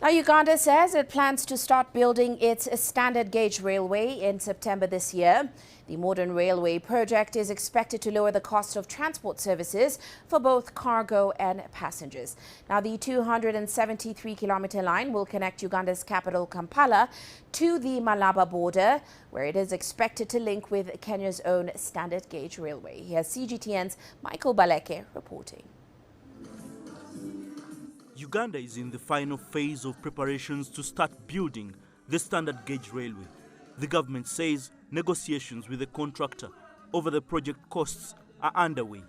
Now, Uganda says it plans to start building its standard gauge railway in September this year. The modern railway project is expected to lower the cost of transport services for both cargo and passengers. Now, the 273-kilometer line will connect Uganda's capital, Kampala, to the Malaba border, where it is expected to link with Kenya's own standard gauge railway. Here's CGTN's Michael Baleke reporting. Uganda is in the final phase of preparations to start building the standard gauge railway. The government says negotiations with the contractor over the project costs are underway,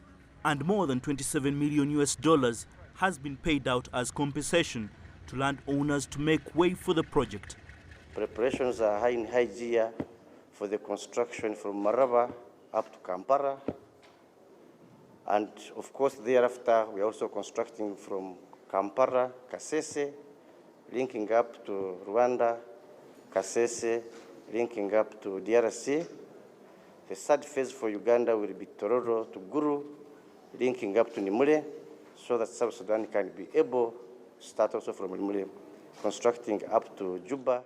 and more than $27 million has been paid out as compensation to landowners to make way for the project. Preparations are in high gear for the construction from Malaba up to Kampala, and of course thereafter we are also constructing from Kampala, Kasese, linking up to Rwanda, Kasese, linking up to DRC. The third phase for Uganda will be Tororo to Guru, linking up to Nimule, so that South Sudan can be able to start also from Nimule, constructing up to Juba.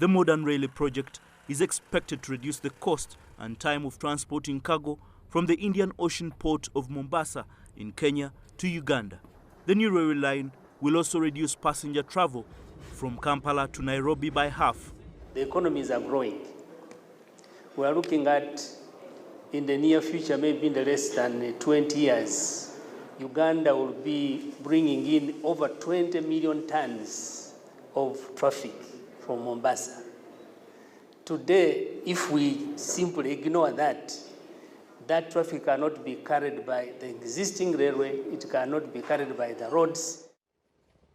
The modern railway project is expected to reduce the cost and time of transporting cargo from the Indian Ocean port of Mombasa in Kenya to Uganda. The new railway line will also reduce passenger travel from Kampala to Nairobi by half. The economies are growing. We are looking at, in the near future, maybe in the less than 20 years, Uganda will be bringing in over 20 million tons of traffic from Mombasa. Today, if we simply ignore that traffic cannot be carried by the existing railway, it cannot be carried by the roads.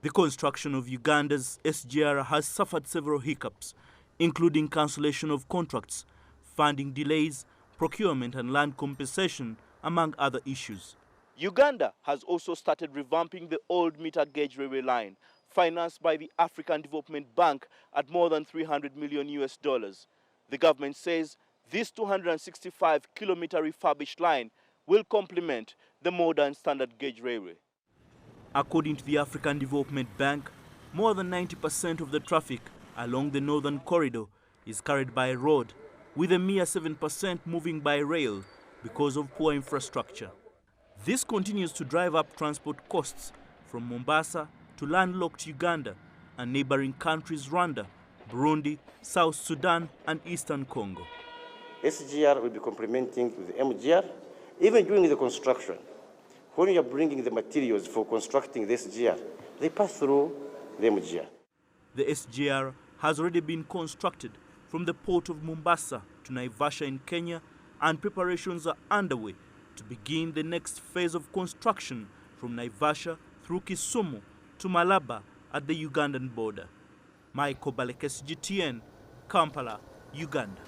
The construction of Uganda's SGR has suffered several hiccups, including cancellation of contracts, funding delays, procurement and land compensation, among other issues. Uganda has also started revamping the old meter gauge railway line, financed by the African Development Bank at more than $300 million. The government says this 265-kilometer refurbished line will complement the modern standard gauge railway. According to the African Development Bank, more than 90% of the traffic along the northern corridor is carried by road, with a mere 7% moving by rail because of poor infrastructure. This continues to drive up transport costs from Mombasa to landlocked Uganda and neighboring countries Rwanda, Burundi, South Sudan and Eastern Congo. SGR will be complementing with the MGR, even during the construction. When you are bringing the materials for constructing the SGR, they pass through the MGR. The SGR has already been constructed from the port of Mombasa to Naivasha in Kenya, and preparations are underway to begin the next phase of construction from Naivasha through Kisumu to Malaba at the Ugandan border. Michael Baleke, SGTN, Kampala, Uganda.